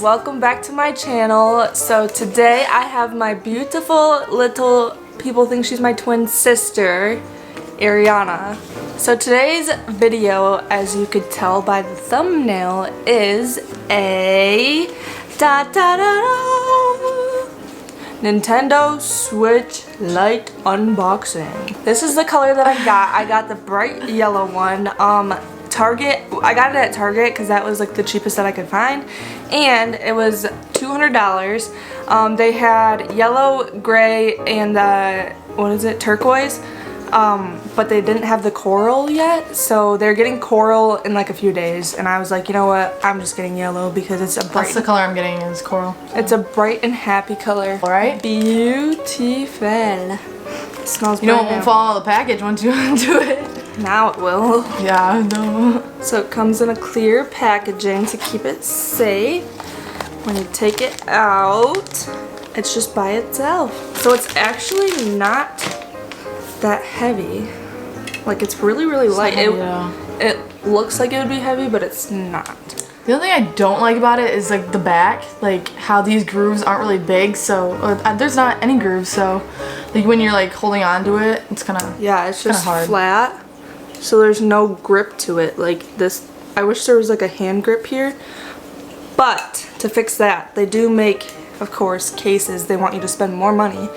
welcome back to my channel. So today I have my beautiful little, people think she's my twin sister, Ariana. So today's video, as you could tell by the thumbnail, is a Nintendo Switch Lite unboxing. This is the color that I got. I got the bright yellow one. Target, I got it at Target because that was like the cheapest that I could find, and it was $200. They had yellow, gray, and what is it, turquoise, but they didn't have the coral yet, so they're getting coral in like a few days, and I was like, you know what, I'm just getting yellow because it's a bright. That's the color I'm getting, is coral. It's a bright and happy color. Alright. Beautiful. It smells. You know, it won't fall out of the package once you do it. Now it will. Yeah, I know. So it comes in a clear packaging to keep it safe. When you take it out, it's just by itself. So it's actually not that heavy. Like, it's really, really light. It looks like it would be heavy, but it's not. The only thing I don't like about it is like the back, like how these grooves aren't really big, so there's not any grooves, so like when you're like holding on to it, it's kind of, yeah, it's just hard. Flat. So there's no grip to it like this. I wish there was like a hand grip here, but to fix that, they do make, of course, cases. They want you to spend more money.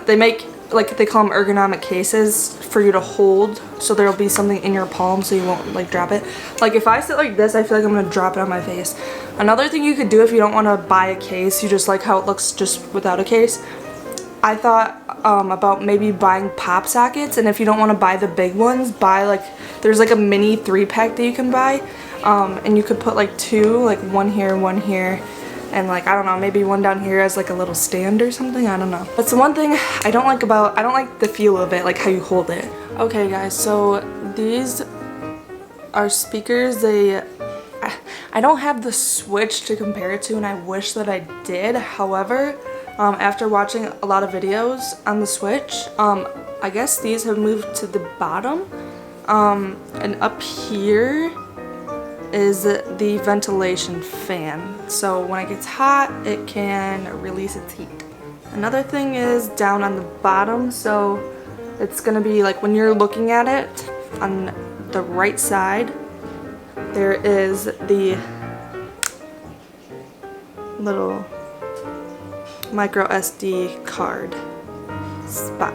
They make, like, they call them ergonomic cases for you to hold, so there'll be something in your palm so you won't like drop it. Like if I sit like this, I feel like I'm gonna drop it on my face. Another thing you could do if you don't want to buy a case, you just like how it looks just without a case, I thought about maybe buying pop sockets, and if you don't want to buy the big ones, buy like, there's like a mini 3-pack that you can buy, and you could put like two, like one here, and like, I don't know, maybe one down here as like a little stand or something, I don't know. That's the one thing I don't like about, I don't like the feel of it, like how you hold it. Okay guys, so these are speakers. I don't have the Switch to compare it to, and I wish that I did. However, after watching a lot of videos on the Switch, I guess these have moved to the bottom, and up here is the ventilation fan, so when it gets hot it can release its heat. Another thing is down on the bottom, so it's gonna be like when you're looking at it on the right side, there is the little micro SD card spot.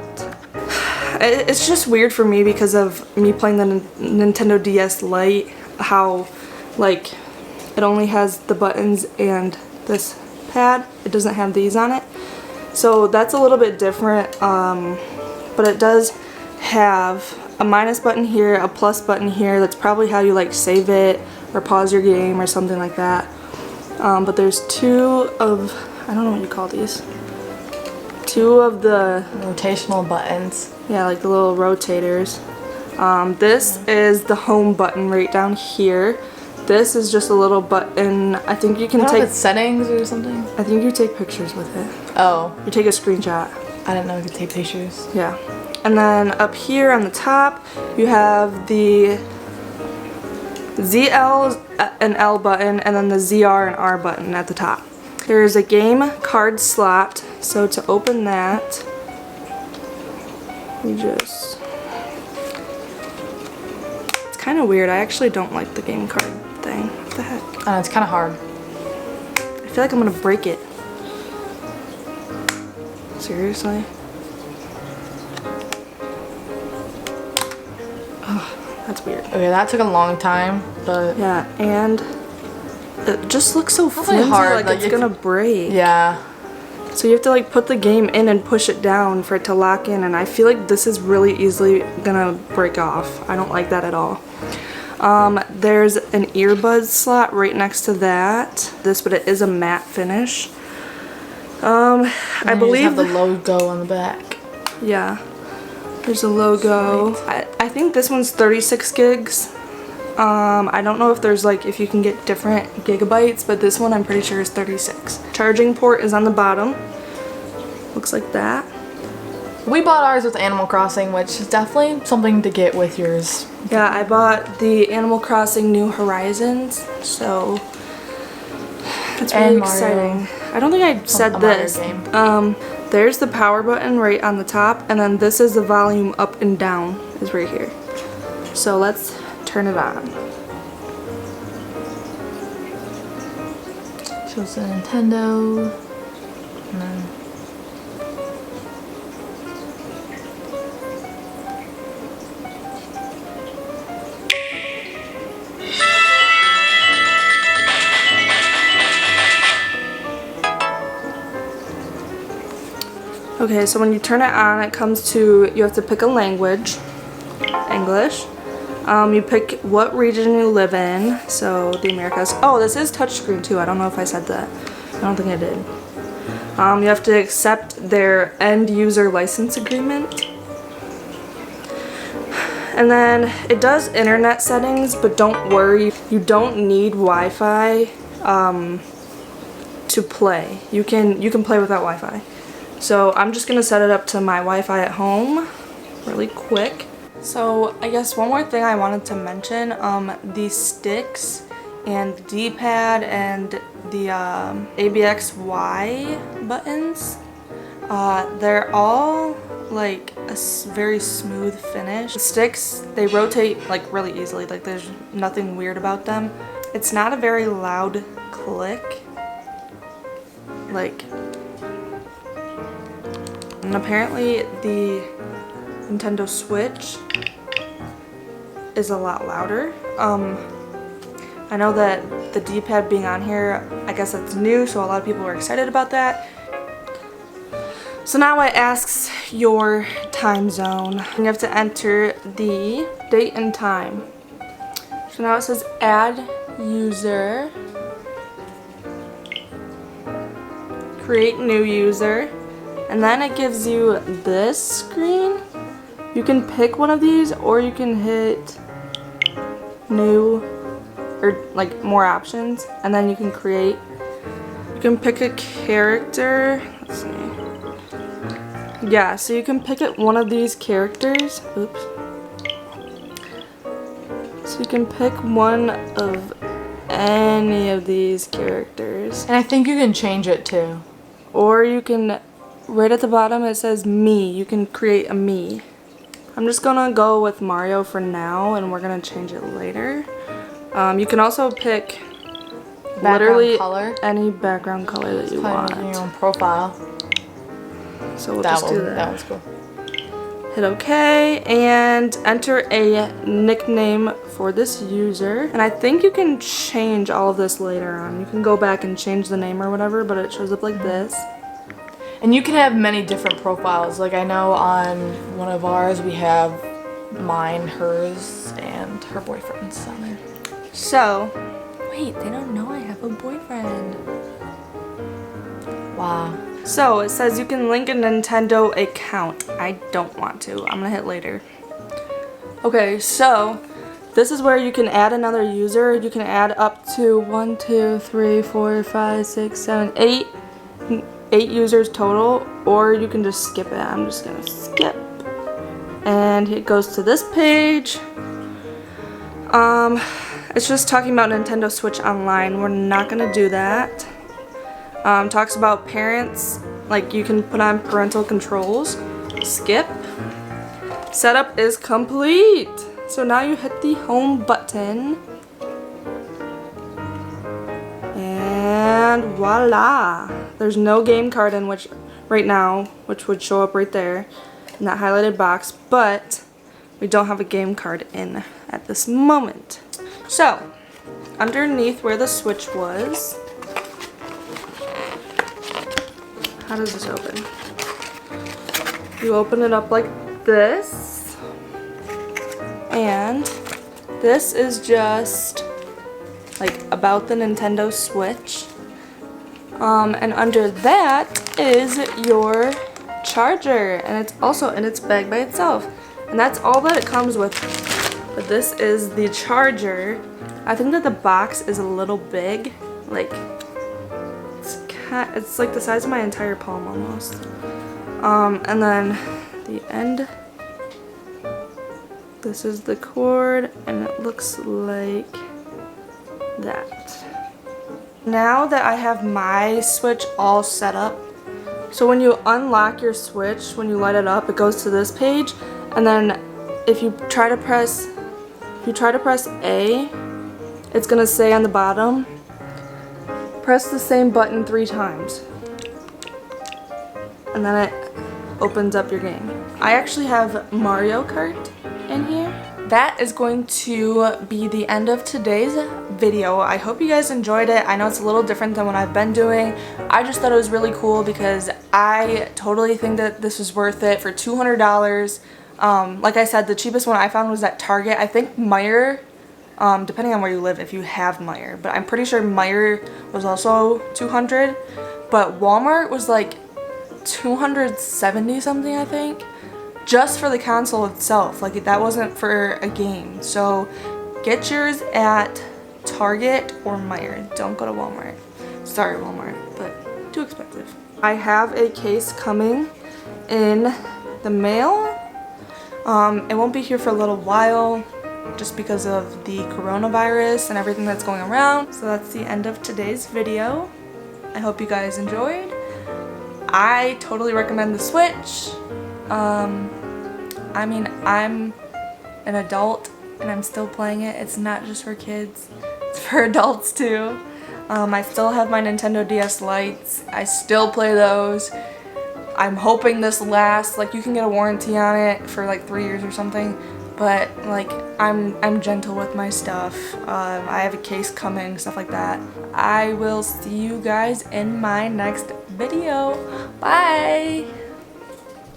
It's just weird for me because of me playing the Nintendo DS Lite, how like it only has the buttons and this pad. It doesn't have these on it, so that's a little bit different, but it does have a minus button here, a plus button here. That's probably how you like save it or pause your game or something like that. But there's two of, I don't know what you call these, two of the rotational buttons. Yeah, like the little rotators. This is the home button right down here. This is just a little button. I think you can take it's settings or something. I think you take pictures with it. Oh. You take a screenshot. I didn't know you could take pictures. Yeah. And then up here on the top, you have the ZL and L button, and then the ZR and R button at the top. There's a game card slot, so to open that, you just, it's kind of weird. I actually don't like the game card thing. What the heck? It's kind of hard. I feel like I'm gonna break it. Seriously? Oh, that's weird. Okay, that took a long time, but yeah, and it just looks so flimsy, hard. Like it's gonna break. Yeah. So you have to like put the game in and push it down for it to lock in, and I feel like this is really easily gonna break off. I don't like that at all. There's an earbud slot right next to that. But it is a matte finish. I believe you have the logo on the back. Yeah. There's a logo. I think this one's 36 gigs. I don't know if there's like, if you can get different gigabytes, but this one I'm pretty sure is 36. Charging port is on the bottom. Looks like that. We bought ours with Animal Crossing, which is definitely something to get with yours. Yeah, I bought the Animal Crossing New Horizons, so It's really And Mario. exciting. I don't think I said A Mario this. game. There's the power button right on the top, and then this is the volume up and down is right here. So let's turn it on. Shows the Nintendo. And then Okay, so when you turn it on, it comes to, you have to pick a language, English. You pick what region you live in, so the Americas. Oh, this is touchscreen too. I don't know if I said that. I don't think I did. You have to accept their end user license agreement. And then it does internet settings, but don't worry, you don't need Wi-Fi to play. You can play without Wi-Fi. So I'm just gonna set it up to my Wi-Fi at home really quick. So I guess one more thing I wanted to mention, the sticks and the D-pad and the ABXY buttons, they're all like a very smooth finish. The sticks, they rotate like really easily, like there's nothing weird about them. It's not a very loud click, like, and apparently the Nintendo Switch is a lot louder. I know that the D-pad being on here, I guess that's new, so a lot of people are excited about that. So now it asks your time zone. You have to enter the date and time. So now it says add user, create new user, and then it gives you this screen. You can pick one of these, or you can hit new, or like more options, and then you can create. You can pick a character. Let's see. Yeah, so you can pick it one of these characters. Oops. So you can pick one of any of these characters. And I think you can change it too. Or you can, right at the bottom it says me. You can create a me. I'm just gonna go with Mario for now, and we're gonna change it later. You can also pick literally color. any background color that you want. Making your own profile. So we'll just do That that. one's cool. Hit OK and enter a nickname for this user. And I think you can change all of this later on. You can go back and change the name or whatever, but it shows up like this. And you can have many different profiles. Like I know on one of ours we have mine, hers, and her boyfriend's on there. So, wait, they don't know I have a boyfriend. Wow. So it says you can link a Nintendo account. I don't want to. I'm gonna hit later. Okay, so this is where you can add another user. You can add up to 1, 2, 3, 4, 5, 6, 7, 8 users total, or you can just skip it. I'm just gonna skip. And it goes to this page. It's just talking about Nintendo Switch Online. We're not gonna do that. Talks about parents, like you can put on parental controls. Skip. Setup is complete. So now you hit the home button. And voila. There's no game card in which right now, which would show up right there in that highlighted box, but we don't have a game card in at this moment. So, underneath where the Switch was, how does this open? You open it up like this, and this is just like about the Nintendo Switch. And under that is your charger, and it's also in its bag by itself. And that's all that it comes with. But this is the charger. I think that the box is a little big, like it's like the size of my entire palm almost. And then the end, this is the cord, and it looks like that. now that I have my Switch all set up, so when you unlock your Switch, when you light it up, it goes to this page, and then if you try to press A, it's gonna say on the bottom, press the same button 3 times, and then it opens up your game. I actually have Mario Kart in here. That is going to be the end of today's video. I hope you guys enjoyed it. I know it's a little different than what I've been doing. I just thought it was really cool because I totally think that this was worth it for $200. Like I said, the cheapest one I found was at Target. I think Meijer, depending on where you live, if you have Meijer, but I'm pretty sure Meijer was also $200, but Walmart was like $270 something, I think, just for the console itself. Like, that wasn't for a game. So get yours at Target or Meijer. Don't go to Walmart. Sorry, Walmart, but too expensive. I have a case coming in the mail. It won't be here for a little while just because of the coronavirus and everything that's going around. So that's the end of today's video. I hope you guys enjoyed. I totally recommend the Switch. I mean, I'm an adult and I'm still playing it. It's not just for kids, it's for adults too. I still have my Nintendo DS Lites. I still play those. I'm hoping this lasts. Like, you can get a warranty on it for like 3 years or something, but like, I'm gentle with my stuff. I have a case coming, stuff like that. I will see you guys in my next video. Bye!